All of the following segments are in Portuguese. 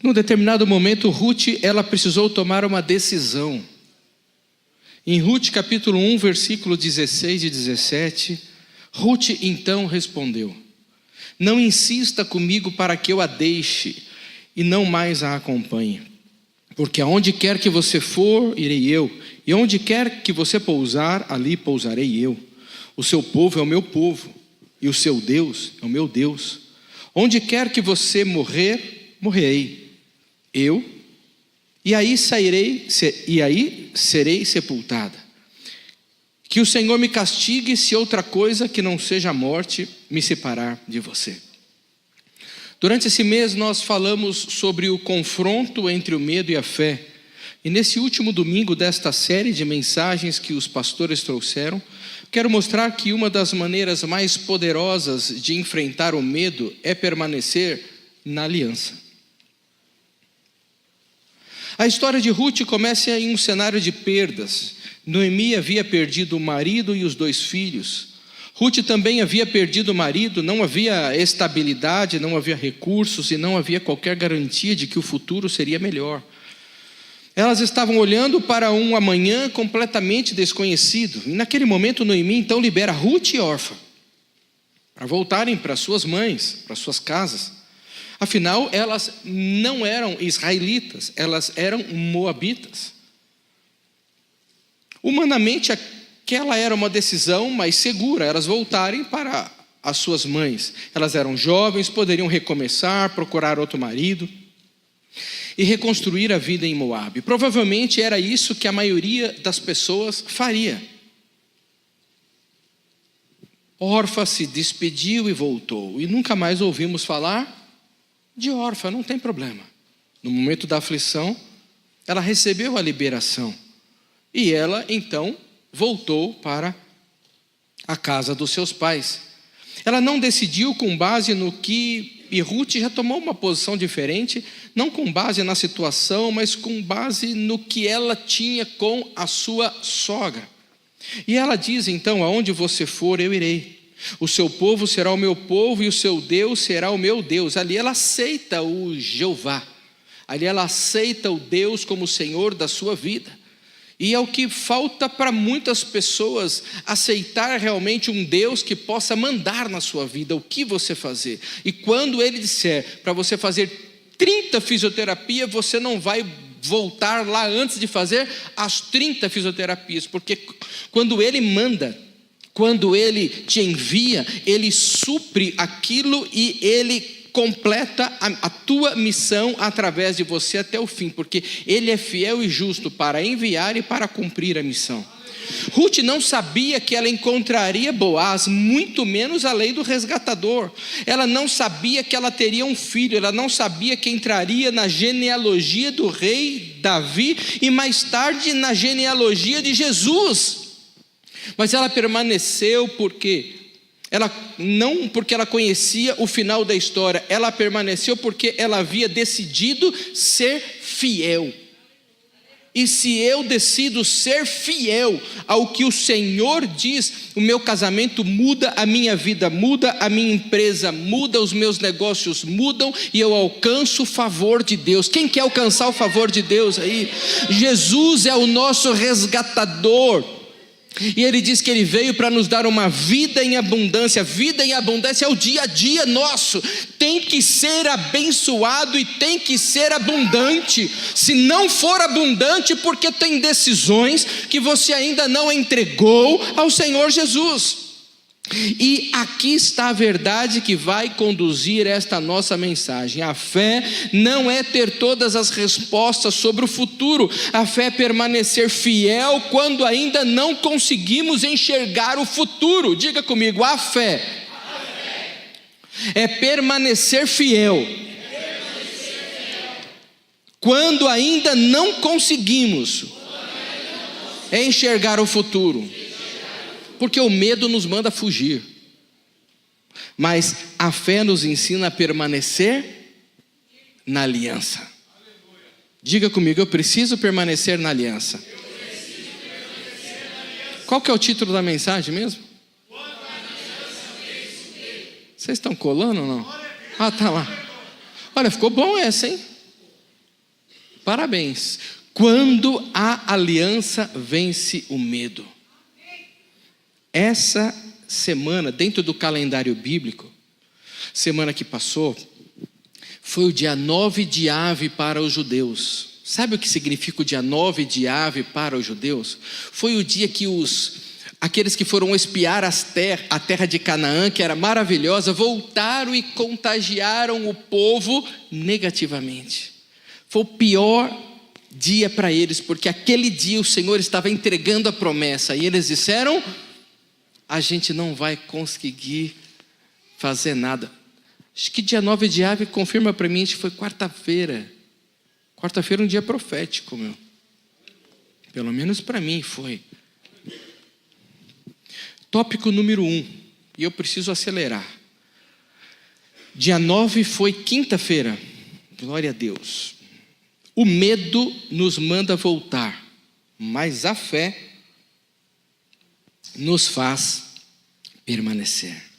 Num determinado momento, Ruth, ela precisou tomar uma decisão. Em Ruth capítulo 1, versículo 16 e 17, Ruth então respondeu: não insista comigo para que eu a deixe e não mais a acompanhe. Porque aonde quer que você for, irei eu. E onde quer que você pousar, ali pousarei eu. O seu povo é o meu povo, e o seu Deus é o meu Deus. Onde quer que você morrer, morrerei eu, e aí serei sepultada. Que o Senhor me castigue se outra coisa que não seja a morte me separar de você. Durante esse mês nós falamos sobre o confronto entre o medo e a fé. E nesse último domingo desta série de mensagens que os pastores trouxeram, quero mostrar que uma das maneiras mais poderosas de enfrentar o medo é permanecer na aliança. A história de Ruth começa em um cenário de perdas. Noemi havia perdido o marido e os 2 filhos. Ruth também havia perdido o marido, não havia estabilidade, não havia recursos e não havia qualquer garantia de que o futuro seria melhor. Elas estavam olhando para um amanhã completamente desconhecido. E naquele momento Noemi então libera Ruth e Orfa para voltarem para suas mães, para suas casas. Afinal, elas não eram israelitas, elas eram moabitas. Humanamente, aquela era uma decisão mais segura, elas voltarem para as suas mães. Elas eram jovens, poderiam recomeçar, procurar outro marido e reconstruir a vida em Moabe. Provavelmente era isso que a maioria das pessoas faria. Orfa se despediu e voltou, e nunca mais ouvimos falar de Orfa. Não tem problema. No momento da aflição, ela recebeu a liberação. E ela, então, voltou para a casa dos seus pais. Ela não decidiu com base no que... E Ruth já tomou uma posição diferente, não com base na situação, mas com base no que ela tinha com a sua sogra. E ela diz, então, aonde você for, eu irei. O seu povo será o meu povo e o seu Deus será o meu Deus. Ali ela aceita o Jeová. Ali ela aceita o Deus como Senhor da sua vida. E é o que falta para muitas pessoas, aceitar realmente um Deus que possa mandar na sua vida o que você fazer. E quando Ele disser para você fazer 30 fisioterapias, você não vai voltar lá antes de fazer as 30 fisioterapias. Porque quando Ele manda, quando Ele te envia, Ele supre aquilo e Ele completa a tua missão através de você até o fim, porque Ele é fiel e justo para enviar e para cumprir a missão. Ruth não sabia que ela encontraria Boaz, muito menos a lei do resgatador. Ela não sabia que ela teria um filho, ela não sabia que entraria na genealogia do rei Davi e mais tarde na genealogia de Jesus. Mas ela permaneceu não porque ela conhecia o final da história, ela permaneceu porque ela havia decidido ser fiel. E se eu decido ser fiel ao que o Senhor diz, o meu casamento muda, a minha vida muda, a minha empresa muda, os meus negócios mudam e eu alcanço o favor de Deus. Quem quer alcançar o favor de Deus aí? Jesus é o nosso resgatador. E Ele diz que Ele veio para nos dar uma vida em abundância. Vida em abundância é o dia a dia nosso. Tem que ser abençoado e tem que ser abundante. Se não for abundante, porque tem decisões que você ainda não entregou ao Senhor Jesus. E aqui está a verdade que vai conduzir esta nossa mensagem. A fé não é ter todas as respostas sobre o futuro. A fé é permanecer fiel quando ainda não conseguimos enxergar o futuro. Diga comigo, a fé é permanecer fiel quando ainda não conseguimos enxergar o futuro. Porque o medo nos manda fugir, mas a fé nos ensina a permanecer na aliança. Diga comigo, eu preciso permanecer na aliança. Qual que é o título da mensagem mesmo? Vocês estão colando ou não? Ah, tá lá. Olha, ficou bom essa, hein? Parabéns. Quando a aliança vence o medo. Essa semana, dentro do calendário bíblico, semana que passou, foi o dia 9 de Ave para os judeus. Sabe o que significa o dia 9 de Ave para os judeus? Foi o dia que aqueles que foram espiar a terra de Canaã, que era maravilhosa, voltaram e contagiaram o povo negativamente. Foi o pior dia para eles, porque aquele dia o Senhor estava entregando a promessa, e eles disseram: a gente não vai conseguir fazer nada. Acho que dia 9 de Ave, confirma para mim, acho que foi quarta-feira. Quarta-feira é um dia profético, meu. Pelo menos para mim foi. Tópico número 1, e eu preciso acelerar. Dia 9 foi quinta-feira. Glória a Deus. O medo nos manda voltar, mas a fé nos faz permanecer.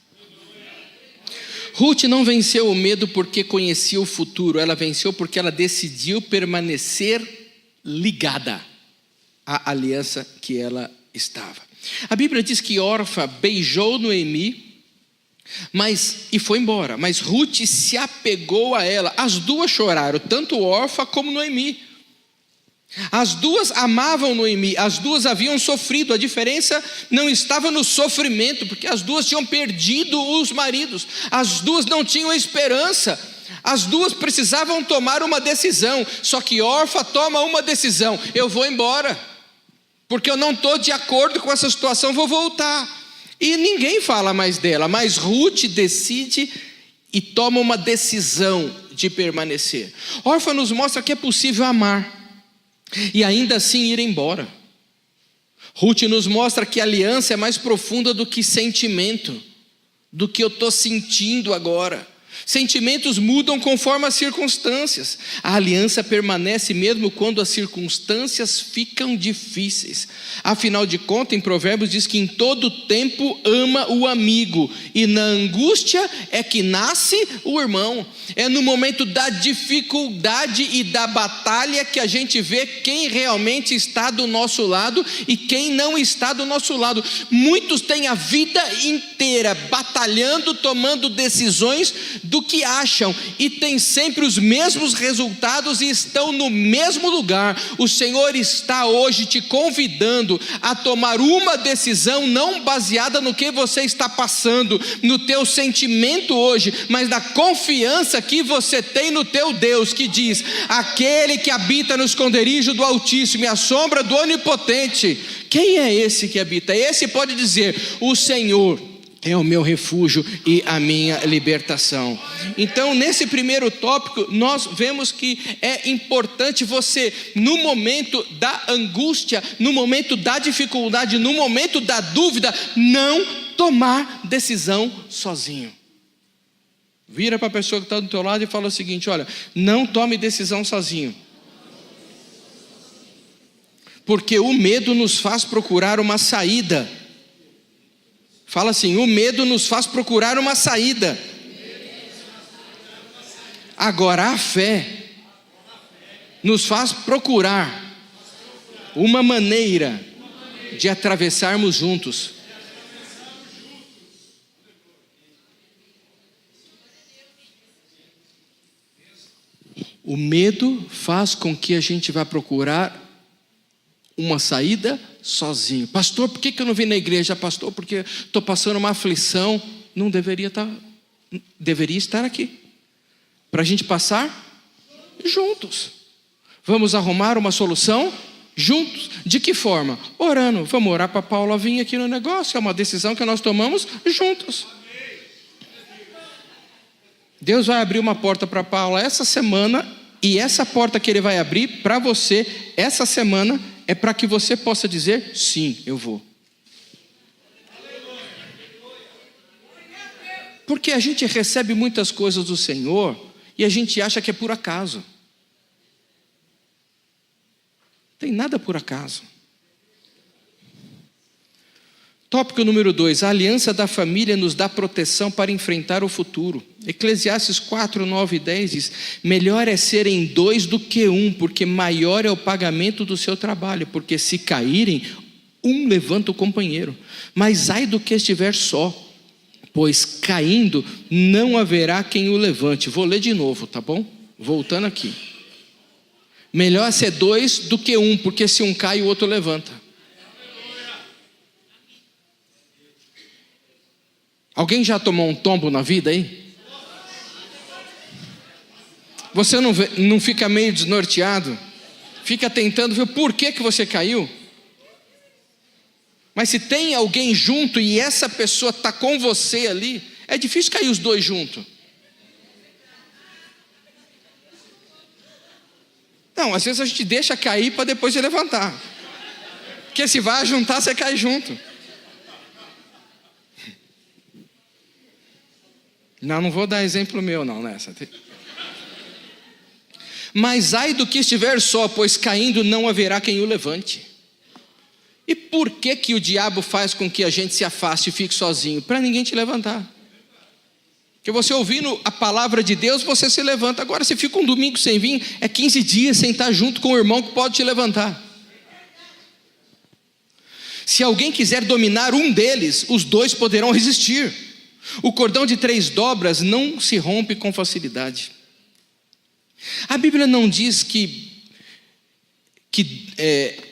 Ruth não venceu o medo porque conhecia o futuro, ela venceu porque ela decidiu permanecer ligada à aliança que ela estava. A Bíblia diz que Orfa beijou Noemi e foi embora, mas Ruth se apegou a ela. As duas choraram, tanto Orfa como Noemi. As duas amavam Noemi, as duas haviam sofrido. A diferença não estava no sofrimento, porque as duas tinham perdido os maridos, as duas não tinham esperança, as duas precisavam tomar uma decisão. Só que Orfa toma uma decisão: eu vou embora, porque eu não estou de acordo com essa situação, vou voltar. E ninguém fala mais dela, mas Ruth decide e toma uma decisão de permanecer. Orfa nos mostra que é possível amar e ainda assim ir embora. Ruth nos mostra que a aliança é mais profunda do que sentimento, do que eu estou sentindo agora. Sentimentos mudam conforme as circunstâncias. A aliança permanece mesmo quando as circunstâncias ficam difíceis. Afinal de contas, em Provérbios diz que em todo tempo ama o amigo, e na angústia é que nasce o irmão. É no momento da dificuldade e da batalha que a gente vê quem realmente está do nosso lado e quem não está do nosso lado. Muitos têm a vida inteira batalhando, tomando decisões do que acham, e tem sempre os mesmos resultados e estão no mesmo lugar. O Senhor está hoje te convidando a tomar uma decisão, não baseada no que você está passando, no teu sentimento hoje, mas na confiança que você tem no teu Deus, que diz: aquele que habita no esconderijo do Altíssimo e à sombra do Onipotente. Quem é esse que habita? Esse pode dizer: o Senhor é o meu refúgio e a minha libertação. Então, nesse primeiro tópico, nós vemos que é importante você, no momento da angústia, no momento da dificuldade, no momento da dúvida, não tomar decisão sozinho. Vira para a pessoa que está do teu lado e fala o seguinte: olha, não tome decisão sozinho. Porque o medo nos faz procurar uma saída. Fala assim: o medo nos faz procurar uma saída. Agora a fé nos faz procurar uma maneira de atravessarmos juntos. O medo faz com que a gente vá procurar uma saída sozinho. Pastor, por que eu não vim na igreja? Pastor, porque estou passando uma aflição. Não deveria estar, deveria estar aqui, para a gente passar juntos. Vamos arrumar uma solução juntos. De que forma? Orando. Vamos orar para Paula vir aqui no negócio. É uma decisão que nós tomamos juntos. Deus vai abrir uma porta para Paula essa semana, e essa porta que Ele vai abrir para você essa semana é para que você possa dizer: sim, eu vou. Porque a gente recebe muitas coisas do Senhor e a gente acha que é por acaso. Não tem nada por acaso. Tópico número 2, a aliança da família nos dá proteção para enfrentar o futuro. Eclesiastes 4, 9 e 10 diz: melhor é serem 2 do que 1, porque maior é o pagamento do seu trabalho, porque se caírem, um levanta o companheiro. Mas ai do que estiver só, pois caindo não haverá quem o levante. Vou ler de novo, tá bom? Voltando aqui. Melhor ser 2 do que 1, porque se um cai, o outro levanta. Alguém já tomou um tombo na vida aí? Você não fica meio desnorteado? Fica tentando ver por que você caiu? Mas se tem alguém junto e essa pessoa está com você ali, é difícil cair os dois juntos. Não, às vezes a gente deixa cair para depois de levantar. Porque se vai juntar, você cai junto. Não vou dar exemplo meu não nessa. Mas ai do que estiver só, pois caindo não haverá quem o levante. E por que o diabo faz com que a gente se afaste e fique sozinho? Para ninguém te levantar. Porque você ouvindo a palavra de Deus, você se levanta. Agora se fica um domingo sem vir, é 15 dias sem estar junto com o irmão que pode te levantar. Se alguém quiser dominar um deles, os dois poderão resistir. O cordão de 3 dobras não se rompe com facilidade. A Bíblia não diz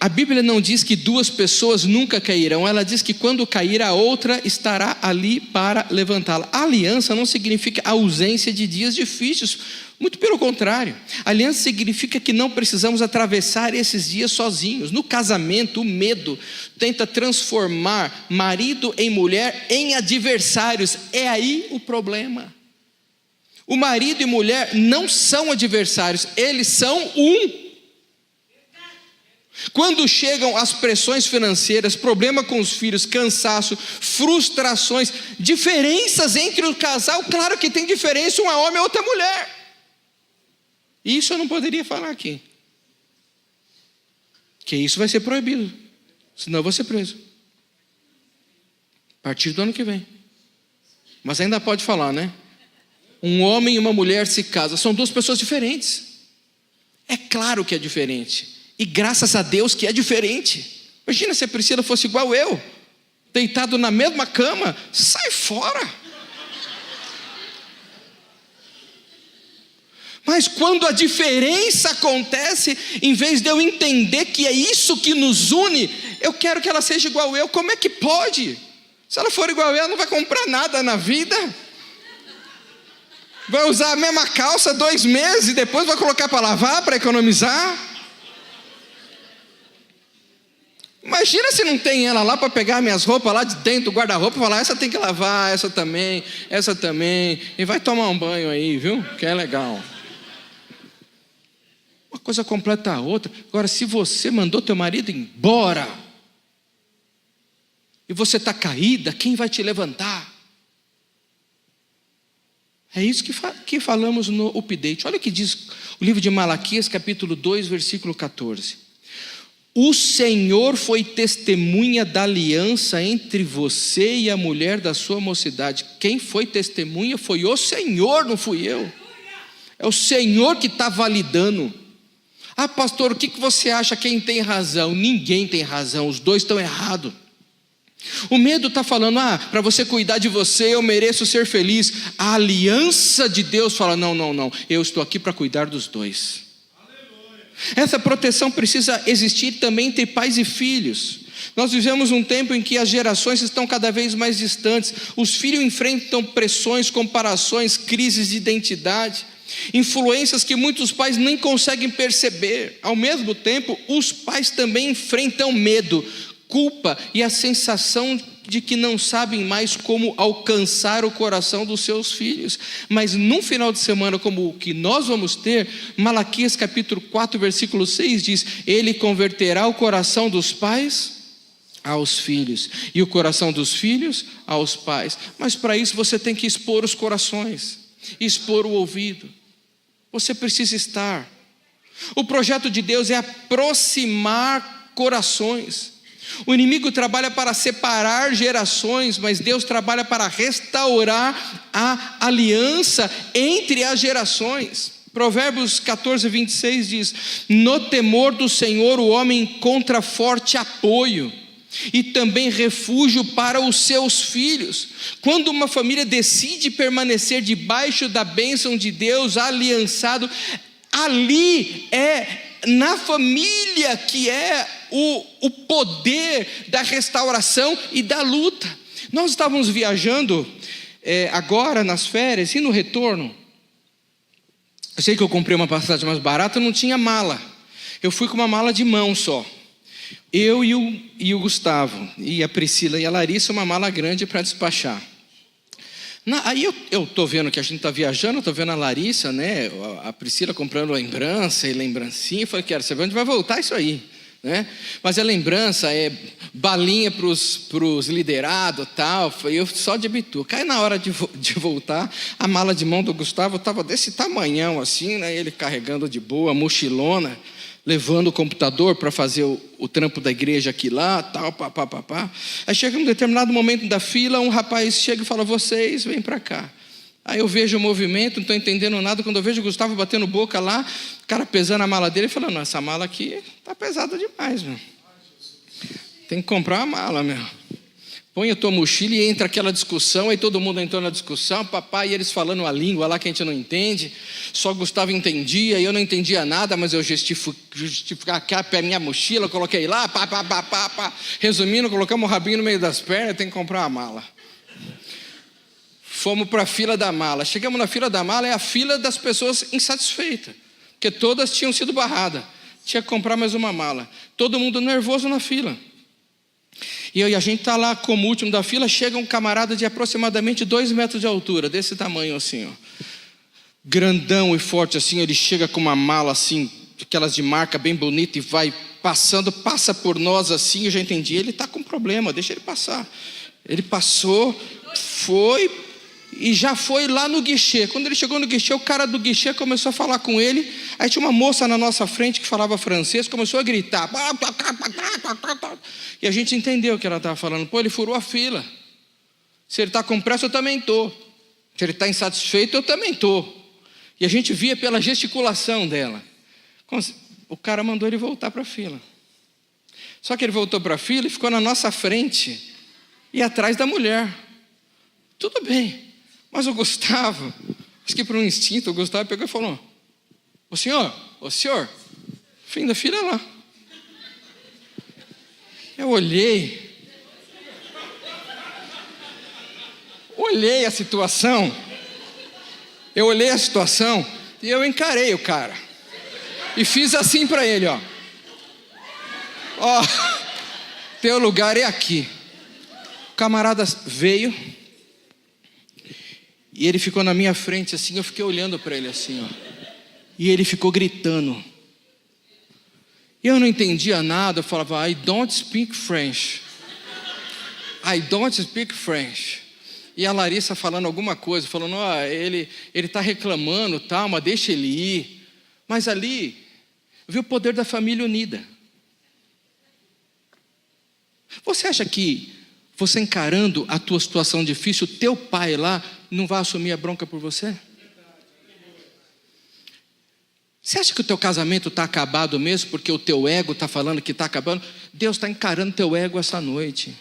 a Bíblia não diz que 2 pessoas nunca cairão. Ela diz que quando cair, a outra estará ali para levantá-la. A aliança não significa a ausência de dias difíceis, muito pelo contrário. A aliança significa que não precisamos atravessar esses dias sozinhos. No casamento, o medo tenta transformar marido e mulher em adversários. É aí o problema. O marido e mulher não são adversários, eles são um. Quando chegam as pressões financeiras, problema com os filhos, cansaço, frustrações, diferenças entre o casal, claro que tem diferença, um é homem e outra é mulher. Isso eu não poderia falar aqui. Que isso vai ser proibido, senão eu vou ser preso. A partir do ano que vem. Mas ainda pode falar, né? Um homem e uma mulher se casam, são 2 pessoas diferentes. É claro que é diferente. E graças a Deus que é diferente. Imagina se a Priscila fosse igual eu, deitado na mesma cama. Sai fora. Mas quando a diferença acontece, em vez de eu entender que é isso que nos une, eu quero que ela seja igual eu. Como é que pode? Se ela for igual eu, ela não vai comprar nada na vida. Vai usar a mesma calça 2 meses e depois vai colocar para lavar, para economizar. Imagina se não tem ela lá para pegar minhas roupas lá de dentro do guarda-roupa e falar: essa tem que lavar, essa também, e vai tomar um banho aí, viu? Que é legal. Uma coisa completa a outra. Agora, se você mandou teu marido embora e você está caída, quem vai te levantar? É isso que falamos no update. Olha o que diz o livro de Malaquias, capítulo 2, versículo 14. O Senhor foi testemunha da aliança entre você e a mulher da sua mocidade. Quem foi testemunha foi o Senhor, não fui eu. É o Senhor que está validando. Ah, pastor, o que você acha? Quem tem razão? Ninguém tem razão, os dois estão errados. O medo está falando: para você cuidar de você, eu mereço ser feliz. A aliança de Deus fala: não, eu estou aqui para cuidar dos dois. Essa proteção precisa existir também entre pais e filhos. Nós vivemos um tempo em que as gerações estão cada vez mais distantes. Os filhos enfrentam pressões, comparações, crises de identidade, influências que muitos pais nem conseguem perceber. Ao mesmo tempo, os pais também enfrentam medo, culpa e a sensação de que não sabem mais como alcançar o coração dos seus filhos. Mas num final de semana como o que nós vamos ter, Malaquias capítulo 4, versículo 6 diz: Ele converterá o coração dos pais aos filhos e o coração dos filhos aos pais. Mas para isso você tem que expor os corações, expor o ouvido. Você precisa estar. O projeto de Deus é aproximar corações. O inimigo trabalha para separar gerações, mas Deus trabalha para restaurar a aliança entre as gerações. Provérbios 14, 26 diz: no temor do Senhor o homem encontra forte apoio e também refúgio para os seus filhos. Quando uma família decide permanecer debaixo da bênção de Deus, aliançado, ali é na família que é o poder da restauração e da luta. Nós estávamos viajando agora nas férias e no retorno, eu sei que eu comprei uma passagem mais barata, não tinha mala. Eu fui com uma mala de mão só. Eu e o Gustavo, e a Priscila e a Larissa, uma mala grande para despachar. Aí eu estou vendo que a gente está viajando, estou vendo a Larissa, né, a Priscila comprando lembrança e lembrancinha. Eu falei, quero saber onde vai voltar isso aí, né? Mas a lembrança é balinha para os liderados e tal. Eu só de bituca. Aí na hora de voltar, a mala de mão do Gustavo estava desse tamanhão assim, né, ele carregando de boa, mochilona, levando o computador para fazer o trampo da igreja aqui lá, tal, pá. Aí chega um determinado momento da fila, um rapaz chega e fala, vocês vêm para cá. Aí eu vejo o movimento, não estou entendendo nada. Quando eu vejo o Gustavo batendo boca lá, o cara pesando a mala dele, falando, essa mala aqui está pesada demais, meu. Tem que comprar uma mala, meu. Põe a tua mochila e entra aquela discussão, aí todo mundo entrou na discussão, papai e eles falando a língua lá que a gente não entende, só Gustavo entendia, e eu não entendia nada, mas eu justificar a minha mochila, coloquei lá, pá. Resumindo, colocamos o rabinho no meio das pernas, tem que comprar uma mala. Fomos para a fila da mala, chegamos na fila da mala, é a fila das pessoas insatisfeitas, porque todas tinham sido barradas, tinha que comprar mais uma mala, todo mundo nervoso na fila. E a gente está lá como último da fila, chega um camarada de aproximadamente 2 metros de altura, desse tamanho assim, ó, grandão e forte assim. Ele chega com uma mala assim, aquelas de marca bem bonita, e vai passando, passa por nós assim. Eu já entendi, ele está com problema, deixa ele passar. Ele passou, foi e já foi lá no guichê. Quando ele chegou no guichê, o cara do guichê começou a falar com ele. Aí tinha uma moça na nossa frente que falava francês, começou a gritar. E a gente entendeu o que ela estava falando. Pô, ele furou a fila. Se ele está com pressa, eu também estou. Se ele está insatisfeito, eu também estou. E a gente via pela gesticulação dela. O cara mandou ele voltar para a fila. Só que ele voltou para a fila e ficou na nossa frente e atrás da mulher. Tudo bem. Mas o Gustavo, acho que por um instinto, o Gustavo pegou e falou, o senhor, fim da fila lá. Eu olhei a situação, e eu encarei o cara. E fiz assim para ele, ó, teu lugar é aqui. O camarada veio, e ele ficou na minha frente assim, eu fiquei olhando para ele assim, ó. E ele ficou gritando. Eu não entendia nada, eu falava, I don't speak French. E a Larissa falando alguma coisa, falando, ele está reclamando, tal, mas deixa ele ir. Mas ali, eu vi o poder da família unida. Você acha que você encarando a tua situação difícil, o teu pai lá não vai assumir a bronca por você? Você acha que o teu casamento está acabado mesmo porque o teu ego está falando que está acabando? Deus está encarando teu ego essa noite.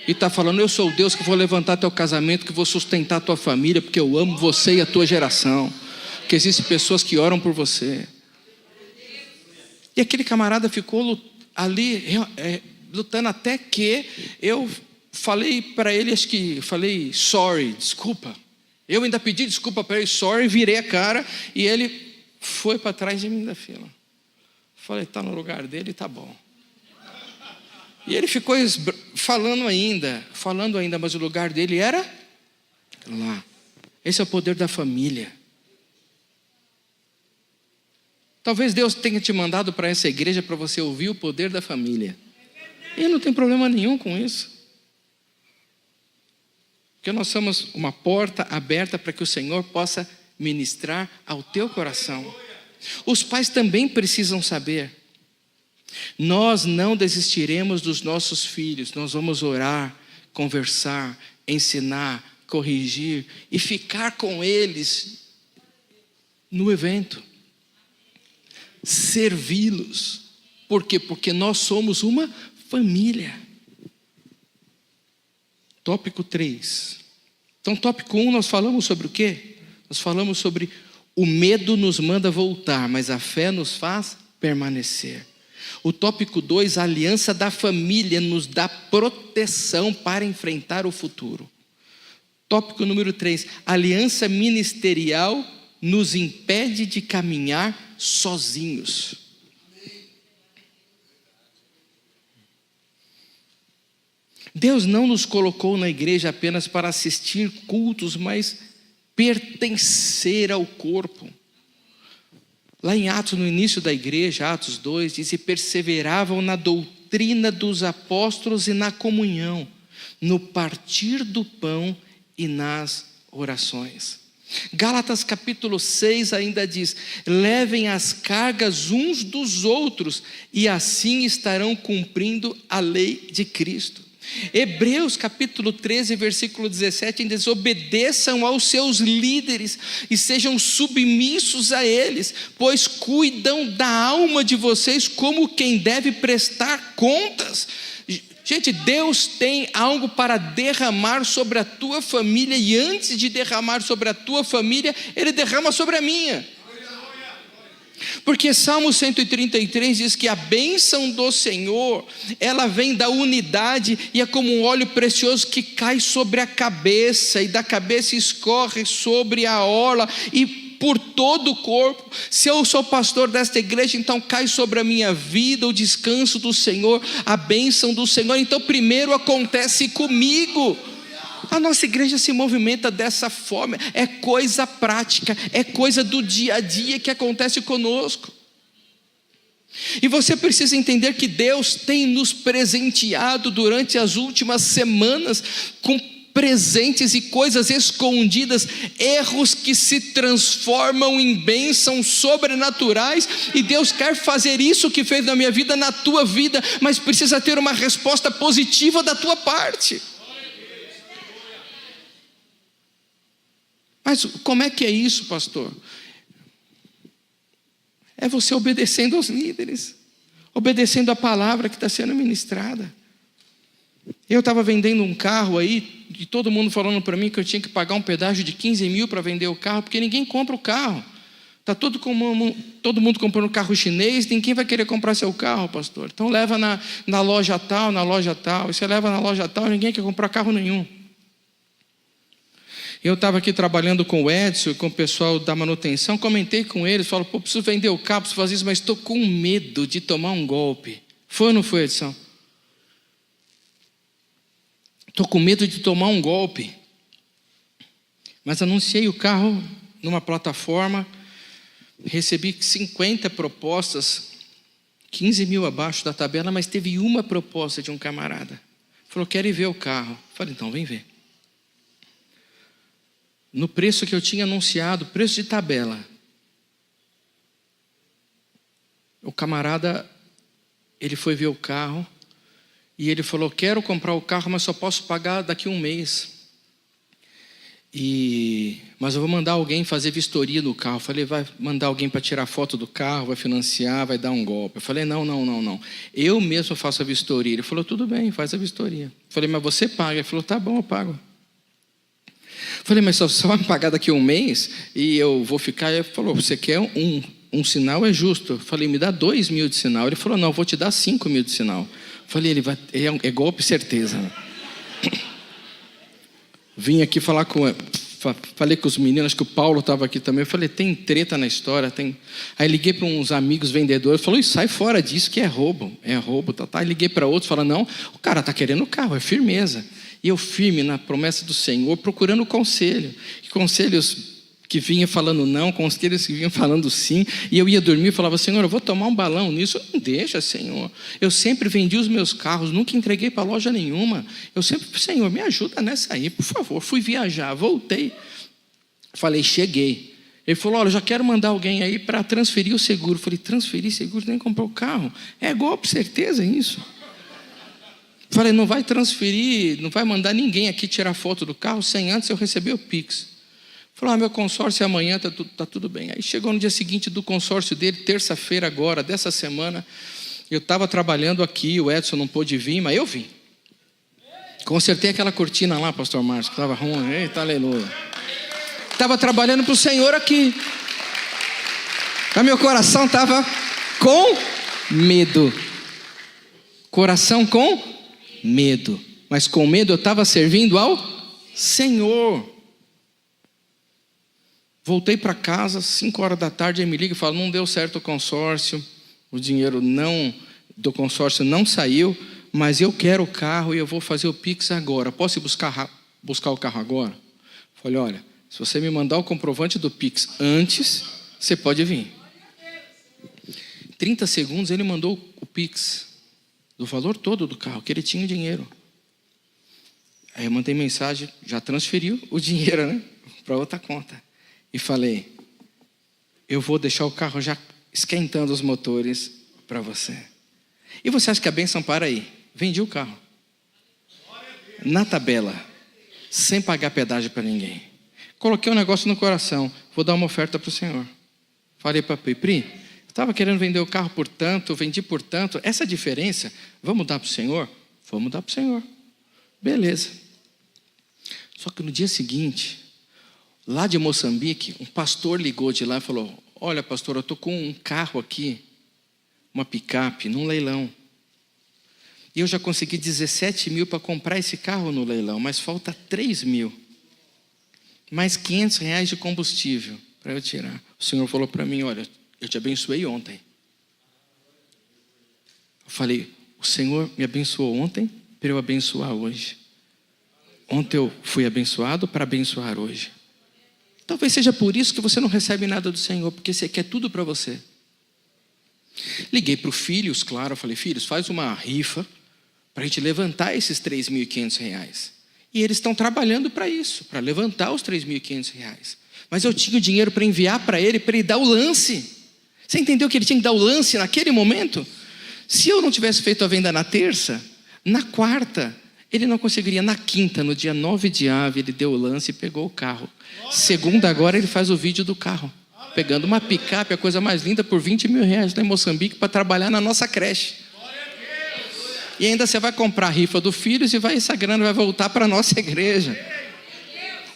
E está falando, eu sou o Deus que vou levantar teu casamento, que vou sustentar tua família, porque eu amo você e a tua geração. Porque existem pessoas que oram por você. E aquele camarada ficou ali lutando até que eu falei para ele, falei sorry, desculpa. Eu ainda pedi desculpa para ele, sorry, virei a cara e ele foi para trás de mim da fila. Falei, está no lugar dele, tá bom. E ele ficou falando ainda, mas o lugar dele era lá. Esse é o poder da família. Talvez Deus tenha te mandado para essa igreja para você ouvir o poder da família. E não tem problema nenhum com isso. Porque nós somos uma porta aberta para que o Senhor possa ministrar ao teu coração. Os pais também precisam saber Nós não desistiremos dos nossos filhos. Nós vamos orar, conversar, ensinar, corrigir e ficar com eles no evento. Servi-los. Por quê? Porque nós somos uma família. Tópico 3. Então, tópico 1, nós falamos sobre o quê? Nós falamos sobre o medo nos manda voltar, mas a fé nos faz permanecer. O tópico 2, a aliança da família nos dá proteção para enfrentar o futuro. Tópico número 3, a aliança ministerial nos impede de caminhar sozinhos. Deus não nos colocou na igreja apenas para assistir cultos, mas pertencer ao corpo. Lá em Atos, no início da igreja, Atos 2, diz: e perseveravam na doutrina dos apóstolos e na comunhão, no partir do pão e nas orações. Gálatas capítulo 6 ainda diz: levem as cargas uns dos outros, e assim estarão cumprindo a lei de Cristo. Hebreus capítulo 13, versículo 17 diz: obedeçam aos seus líderes e sejam submissos a eles, pois cuidam da alma de vocês como quem deve prestar contas. Gente, Deus tem algo para derramar sobre a tua família, e antes de derramar sobre a tua família, Ele derrama sobre a minha. Porque Salmo 133 diz que a bênção do Senhor, ela vem da unidade e é como um óleo precioso que cai sobre a cabeça, e da cabeça escorre sobre a orla e por todo o corpo. Se eu sou pastor desta igreja, então cai sobre a minha vida o descanso do Senhor, a bênção do Senhor. Então primeiro acontece comigo. A nossa igreja se movimenta dessa forma, é coisa prática, é coisa do dia a dia que acontece conosco. E você precisa entender que Deus tem nos presenteado durante as últimas semanas com presentes e coisas escondidas, erros que se transformam em bênçãos sobrenaturais, e Deus quer fazer isso que fez na minha vida, na tua vida, mas precisa ter uma resposta positiva da tua parte. Mas como é que é isso, pastor? É você obedecendo aos líderes, obedecendo a palavra que está sendo ministrada. Eu estava vendendo um carro aí, e todo mundo falando para mim que eu tinha que pagar um pedágio de 15 mil para vender o carro, porque ninguém compra o carro. Está todo mundo comprando carro chinês, ninguém vai querer comprar seu carro, pastor. Então leva na loja tal, e você leva na loja tal, ninguém quer comprar carro nenhum. Eu estava aqui trabalhando com o Edson e com o pessoal da manutenção, comentei com eles, falo: pô, preciso vender o carro, preciso fazer isso, mas estou com medo de tomar um golpe. Foi ou não foi, Edson? Estou com medo de tomar um golpe. Mas anunciei o carro numa plataforma, recebi 50 propostas, 15 mil abaixo da tabela, mas teve uma proposta de um camarada. Falou: quero ir ver o carro. Falei: então vem ver. No preço que eu tinha anunciado, preço de tabela. O camarada, ele foi ver o carro e ele falou: quero comprar o carro, mas só posso pagar daqui a um mês. Mas eu vou mandar alguém fazer vistoria no carro. Eu falei: vai mandar alguém para tirar foto do carro, vai financiar, vai dar um golpe. Eu falei: não. Eu mesmo faço a vistoria. Ele falou: tudo bem, faz a vistoria. Eu falei: mas você paga? Ele falou: tá bom, eu pago. Falei: mas só vai me pagar daqui a um mês e eu vou ficar. Ele falou: você quer um sinal, é justo. Eu falei: me dá 2 mil de sinal. Ele falou: não, vou te dar 5 mil de sinal. Eu falei: é golpe, certeza. Vim aqui falei com os meninos, acho que o Paulo estava aqui também. Eu falei: tem treta na história, tem. Aí liguei para uns amigos vendedores, falou: sai fora disso que é roubo, tá. Aí liguei para outros, falaram: não, o cara está querendo o carro, é firmeza. E eu firme na promessa do Senhor, procurando conselho. Conselhos que vinham falando não, conselhos que vinham falando sim. E eu ia dormir e falava: Senhor, eu vou tomar um balão nisso. Não deixa, Senhor. Eu sempre vendi os meus carros, nunca entreguei para loja nenhuma. Eu sempre: Senhor, me ajuda nessa aí, por favor. Fui viajar, voltei. Falei: cheguei. Ele falou, olha, eu já quero mandar alguém aí para transferir o seguro. Eu falei, transferir seguro? Nem comprou o carro. É golpe, certeza isso. Eu falei, não vai transferir, não vai mandar ninguém aqui tirar foto do carro sem antes eu receber o Pix. Falou, meu consórcio é amanhã, tá tudo bem. Aí chegou no dia seguinte do consórcio dele, terça-feira agora, dessa semana, eu estava trabalhando aqui, o Edson não pôde vir, mas eu vim. Consertei aquela cortina lá, pastor Márcio, que estava ruim. Eita, aleluia. Estava trabalhando para o Senhor aqui. Mas meu coração estava com medo. Coração com medo. Mas com medo eu estava servindo ao Senhor. Voltei para casa, 5 horas da tarde, ele me liga e fala, não deu certo o consórcio, o dinheiro do consórcio não saiu, mas eu quero o carro e eu vou fazer o Pix agora. Posso ir buscar o carro agora? Falei, olha, se você me mandar o comprovante do Pix antes, você pode vir. 30 segundos ele mandou o Pix, do valor todo do carro, que ele tinha dinheiro. Aí eu mandei mensagem, já transferiu o dinheiro, né, para outra conta. E falei, eu vou deixar o carro já esquentando os motores para você. E você acha que a bênção para aí? Vendi o carro. Na tabela, sem pagar pedágio para ninguém. Coloquei um negócio no coração, vou dar uma oferta para o Senhor. Falei para a Pri, estava querendo vender o carro por tanto, vendi por tanto. Essa diferença, vamos dar para o Senhor? Vamos dar para o Senhor. Beleza. Só que no dia seguinte, lá de Moçambique, um pastor ligou de lá e falou, olha pastor, eu estou com um carro aqui, uma picape, num leilão. E eu já consegui 17 mil para comprar esse carro no leilão, mas falta 3 mil. Mais 500 reais de combustível para eu tirar. O Senhor falou para mim, olha, eu te abençoei ontem. Eu falei, o Senhor me abençoou ontem para eu abençoar hoje. Ontem eu fui abençoado para abençoar hoje. Talvez seja por isso que você não recebe nada do Senhor, porque você quer tudo para você. Liguei para os filhos, claro, eu falei, filhos, faz uma rifa para a gente levantar esses 3.500 reais. E eles estão trabalhando para isso, para levantar os 3.500 reais. Mas eu tinha o dinheiro para enviar para ele dar o lance. Você entendeu que ele tinha que dar o lance naquele momento? Se eu não tivesse feito a venda na terça, na quarta, ele não conseguiria. Na quinta, no dia 9 de ave, ele deu o lance e pegou o carro. Segunda agora ele faz o vídeo do carro. Pegando uma picape, a coisa mais linda, por 20 mil reais lá em Moçambique, para trabalhar na nossa creche. E ainda você vai comprar a rifa do Filhos e essa grana vai voltar para a nossa igreja.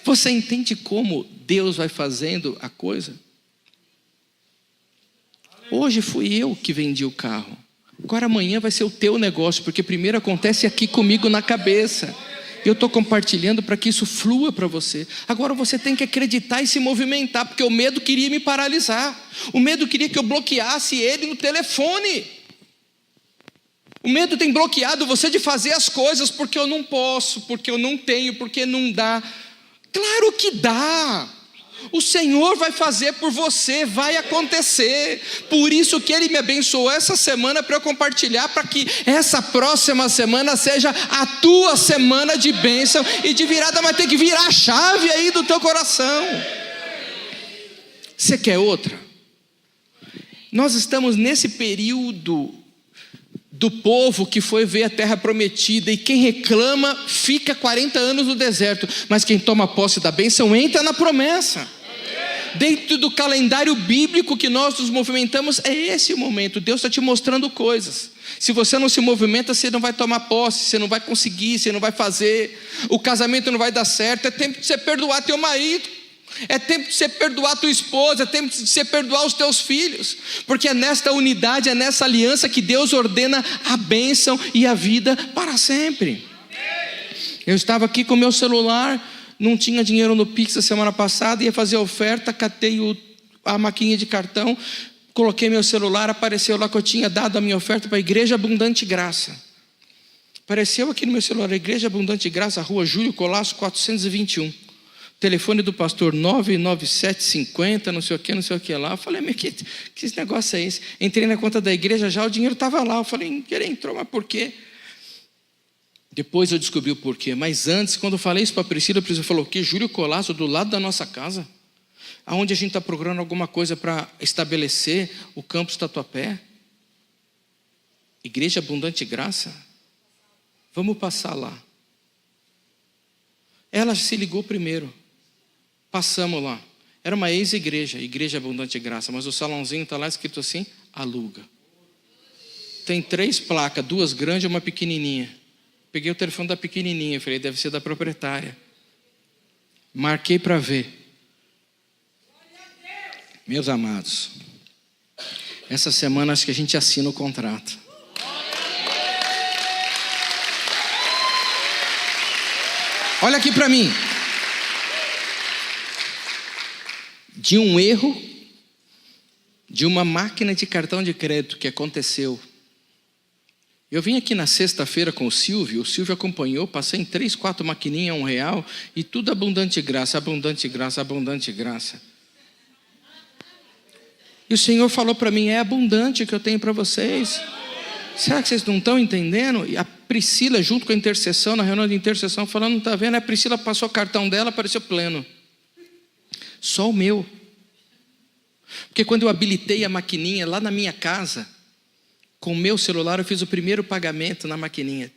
Você entende como Deus vai fazendo a coisa? Hoje fui eu que vendi o carro. Agora amanhã vai ser o teu negócio, porque primeiro acontece aqui comigo na cabeça. Eu estou compartilhando para que isso flua para você. Agora você tem que acreditar e se movimentar, porque o medo queria me paralisar. O medo queria que eu bloqueasse ele no telefone. O medo tem bloqueado você de fazer as coisas porque eu não posso, porque eu não tenho, porque não dá. Claro que dá. O Senhor vai fazer por você, vai acontecer. Por isso que Ele me abençoou essa semana para eu compartilhar, para que essa próxima semana seja a tua semana de bênção e de virada, mas tem que virar a chave aí do teu coração. Você quer outra? Nós estamos nesse período do povo que foi ver a terra prometida, e quem reclama fica 40 anos no deserto, mas quem toma posse da bênção entra na promessa. Dentro do calendário bíblico que nós nos movimentamos, é esse o momento. Deus está te mostrando coisas. Se você não se movimenta, você não vai tomar posse, você não vai conseguir, você não vai fazer, o casamento não vai dar certo. É tempo de você perdoar teu marido, é tempo de você perdoar tua esposa, é tempo de você perdoar os teus filhos, porque é nesta unidade, é nessa aliança que Deus ordena a bênção e a vida para sempre. Eu estava aqui com o meu celular, não tinha dinheiro no Pix a semana passada, ia fazer a oferta, catei a maquininha de cartão, coloquei meu celular, apareceu lá que eu tinha dado a minha oferta para a Igreja Abundante Graça. Apareceu aqui no meu celular, Igreja Abundante Graça, Rua Júlio Colasso 421. Telefone do pastor 99750, não sei o que lá. Eu falei, mas que negócio é esse? Entrei na conta da igreja já, o dinheiro estava lá. Eu falei, ele entrou, mas por quê? Depois eu descobri o porquê. Mas antes, quando eu falei isso para a Priscila falou, que Júlio Colasso, do lado da nossa casa? aonde a gente está procurando alguma coisa para estabelecer o campus Tatuapé. Igreja Abundante Graça. Vamos passar lá. Ela se ligou primeiro. Passamos lá. Era uma ex-igreja, Igreja Abundante Graça, mas o salãozinho está lá escrito assim, aluga. Tem 3 placas, 2 grandes e uma pequenininha. Peguei o telefone da pequenininha, falei, deve ser da proprietária. Marquei para ver. Meus amados, essa semana acho que a gente assina o contrato. Olha aqui para mim. De um erro de uma máquina de cartão de crédito que aconteceu. Eu vim aqui na sexta-feira com o Silvio acompanhou, passei em 3, 4 maquininhas, R$1, e tudo abundante graça, abundante graça, abundante graça. E o Senhor falou para mim, é abundante o que eu tenho para vocês. Será que vocês não estão entendendo? E a Priscila, junto com a intercessão, na reunião de intercessão, falando, não está vendo? A Priscila passou o cartão dela, apareceu pleno. Só o meu. Porque quando eu habilitei a maquininha lá na minha casa, com o meu celular eu fiz o primeiro pagamento na maquininha.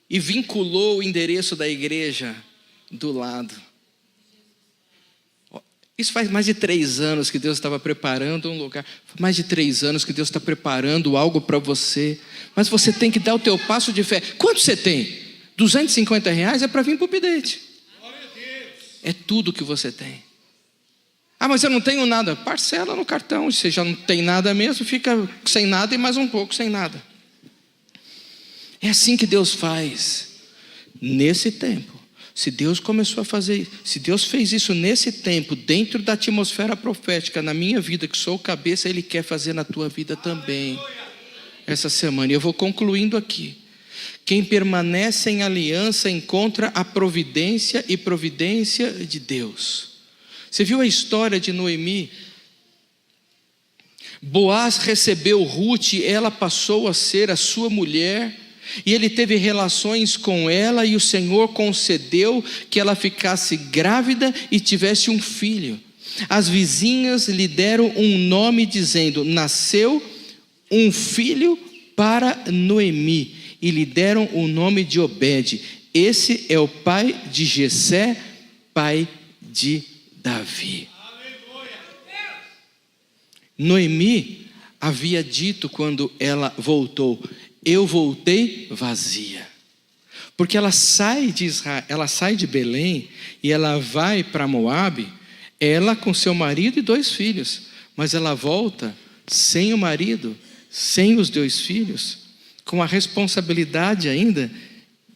E vinculou o endereço da igreja do lado. Isso faz mais de 3 anos que Deus estava preparando um lugar. Mais de 3 anos que Deus está preparando algo para você. Mas você tem que dar o teu passo de fé. Quanto você tem? R$250 é para vir para o update. É tudo que você tem. Ah, mas eu não tenho nada. Parcela no cartão. Se você já não tem nada mesmo, fica sem nada e mais um pouco sem nada. É assim que Deus faz. Nesse tempo. Se Deus começou a fazer, se Deus fez isso nesse tempo, dentro da atmosfera profética, na minha vida, que sou o cabeça, Ele quer fazer na tua vida também. Essa semana. E eu vou concluindo aqui. Quem permanece em aliança encontra a providência e providência de Deus. Você viu a história de Noemi? Boaz recebeu Ruth, ela passou a ser a sua mulher, e ele teve relações com ela, e o Senhor concedeu que ela ficasse grávida e tivesse um filho. As vizinhas lhe deram um nome dizendo, nasceu um filho para Noemi, e lhe deram o nome de Obed. Esse é o pai de Jessé, pai de Davi. Noemi havia dito quando ela voltou, eu voltei vazia. Porque ela sai de Israel, ela sai de Belém e ela vai para Moabe, ela com seu marido e 2 filhos, mas ela volta sem o marido, sem os 2 filhos, com a responsabilidade ainda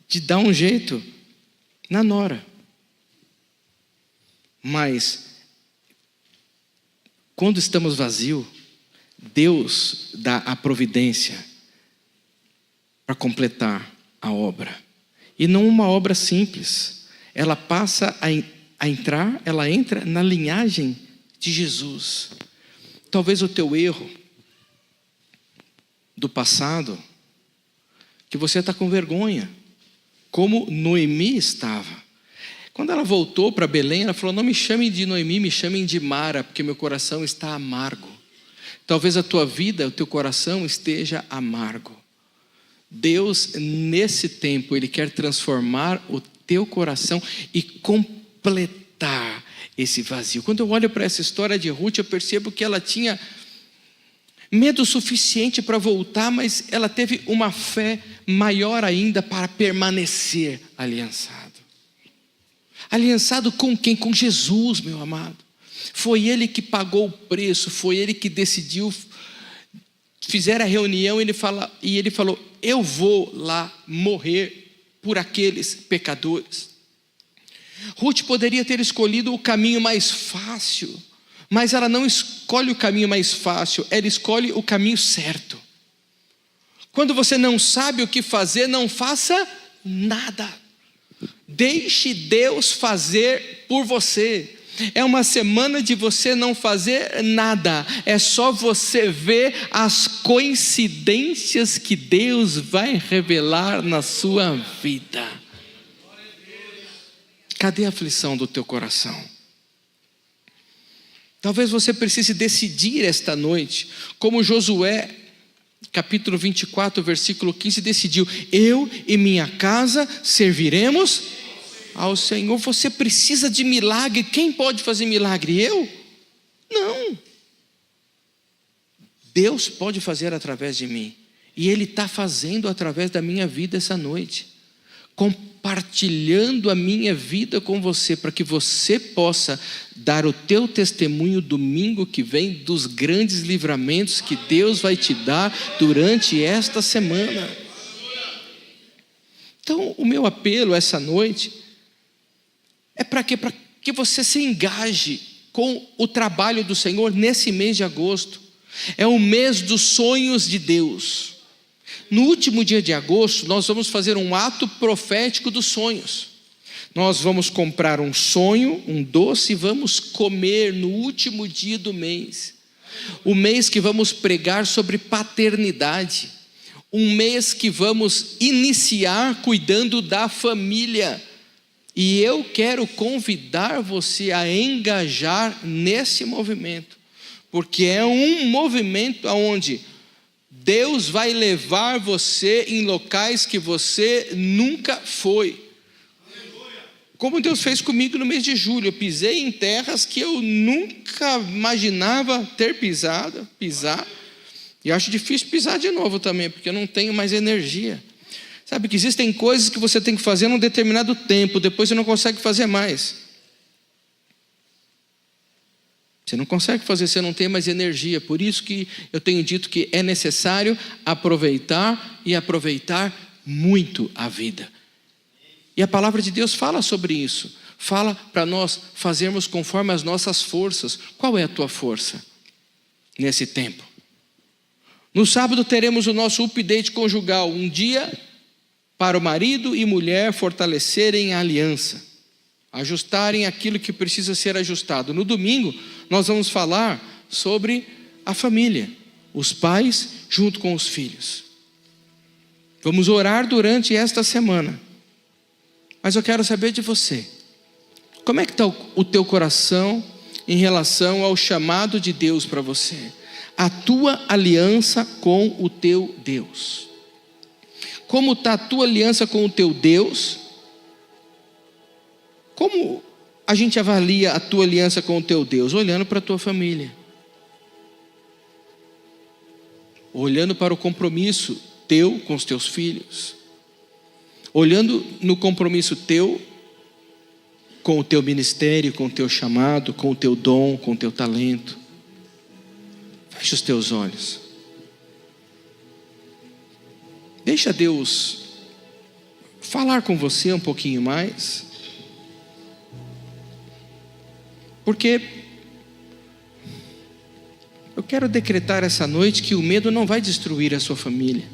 de dar um jeito na nora. Mas quando estamos vazios, Deus dá a providência para completar a obra. E não uma obra simples. Ela passa a entrar, ela entra na linhagem de Jesus. Talvez o teu erro do passado, que você está com vergonha, como Noemi estava. Quando ela voltou para Belém, ela falou, não me chamem de Noemi, me chamem de Mara, porque meu coração está amargo. Talvez a tua vida, o teu coração esteja amargo. Deus, nesse tempo, Ele quer transformar o teu coração e completar esse vazio. Quando eu olho para essa história de Ruth, eu percebo que ela tinha medo suficiente para voltar, mas ela teve uma fé maior ainda para permanecer aliançado. Aliançado com quem? Com Jesus, meu amado. Foi Ele que pagou o preço, foi Ele que decidiu. Fizeram a reunião e ele falou, eu vou lá morrer por aqueles pecadores. Ruth poderia ter escolhido o caminho mais fácil, mas ela não escolhe o caminho mais fácil, ela escolhe o caminho certo. Quando você não sabe o que fazer, não faça nada. Deixe Deus fazer por você. É uma semana de você não fazer nada. É só você ver as coincidências que Deus vai revelar na sua vida. Cadê a aflição do teu coração? Talvez você precise decidir esta noite, como Josué, capítulo 24, versículo 15, decidiu: eu e minha casa serviremos ao Senhor. Você precisa de milagre. Quem pode fazer milagre? Eu? Não. Deus pode fazer através de mim. E Ele está fazendo através da minha vida essa noite, compartilhando a minha vida com você, para que você possa dar o teu testemunho domingo que vem dos grandes livramentos que Deus vai te dar durante esta semana. Então, o meu apelo essa noite é para quê? Para que você se engaje com o trabalho do Senhor nesse mês de agosto. É o mês dos sonhos de Deus. No último dia de agosto, nós vamos fazer um ato profético dos sonhos. Nós vamos comprar um sonho, um doce, e vamos comer no último dia do mês. O mês que vamos pregar sobre paternidade. Um mês que vamos iniciar cuidando da família. E eu quero convidar você a engajar nesse movimento. Porque é um movimento onde Deus vai levar você em locais que você nunca foi. Como Deus fez comigo no mês de julho. Eu pisei em terras que eu nunca imaginava ter pisar. E acho difícil pisar de novo também, porque eu não tenho mais energia. Sabe que existem coisas que você tem que fazer num determinado tempo, depois você não consegue fazer mais. Você não consegue fazer, você não tem mais energia. Por isso que eu tenho dito que é necessário aproveitar e aproveitar muito a vida. E a palavra de Deus fala sobre isso. Fala para nós fazermos conforme as nossas forças. Qual é a tua força nesse tempo? No sábado teremos o nosso update conjugal. Um dia para o marido e mulher fortalecerem a aliança, ajustarem aquilo que precisa ser ajustado. No domingo, nós vamos falar sobre a família, os pais junto com os filhos. Vamos orar durante esta semana. Mas eu quero saber de você. Como é que está o teu coração em relação ao chamado de Deus para você? A tua aliança com o teu Deus. Como está a tua aliança com o teu Deus? Como a gente avalia a tua aliança com o teu Deus? Olhando para a tua família. Olhando para o compromisso teu com os teus filhos. Olhando no compromisso teu com o teu ministério, com o teu chamado, com o teu dom, com o teu talento. Feche os teus olhos. Deixa Deus falar com você um pouquinho mais. Porque eu quero decretar essa noite que o medo não vai destruir a sua família.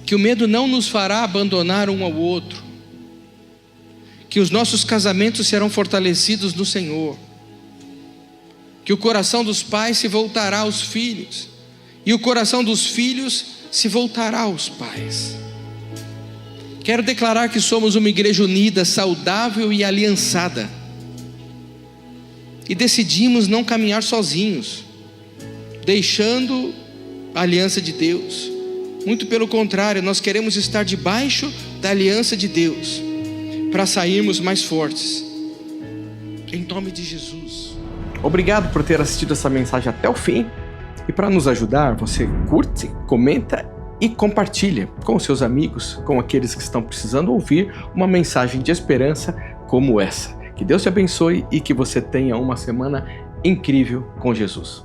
Que o medo não nos fará abandonar um ao outro. Que os nossos casamentos serão fortalecidos no Senhor. Que o coração dos pais se voltará aos filhos. E o coração dos filhos se voltará aos pais. Quero declarar que somos uma igreja unida, saudável e aliançada. E decidimos não caminhar sozinhos, deixando a aliança de Deus. Muito pelo contrário, nós queremos estar debaixo da aliança de Deus, para sairmos mais fortes. Em nome de Jesus. Obrigado por ter assistido essa mensagem até o fim. E para nos ajudar, você curte, comenta e compartilha com seus amigos, com aqueles que estão precisando ouvir uma mensagem de esperança como essa. Que Deus te abençoe e que você tenha uma semana incrível com Jesus.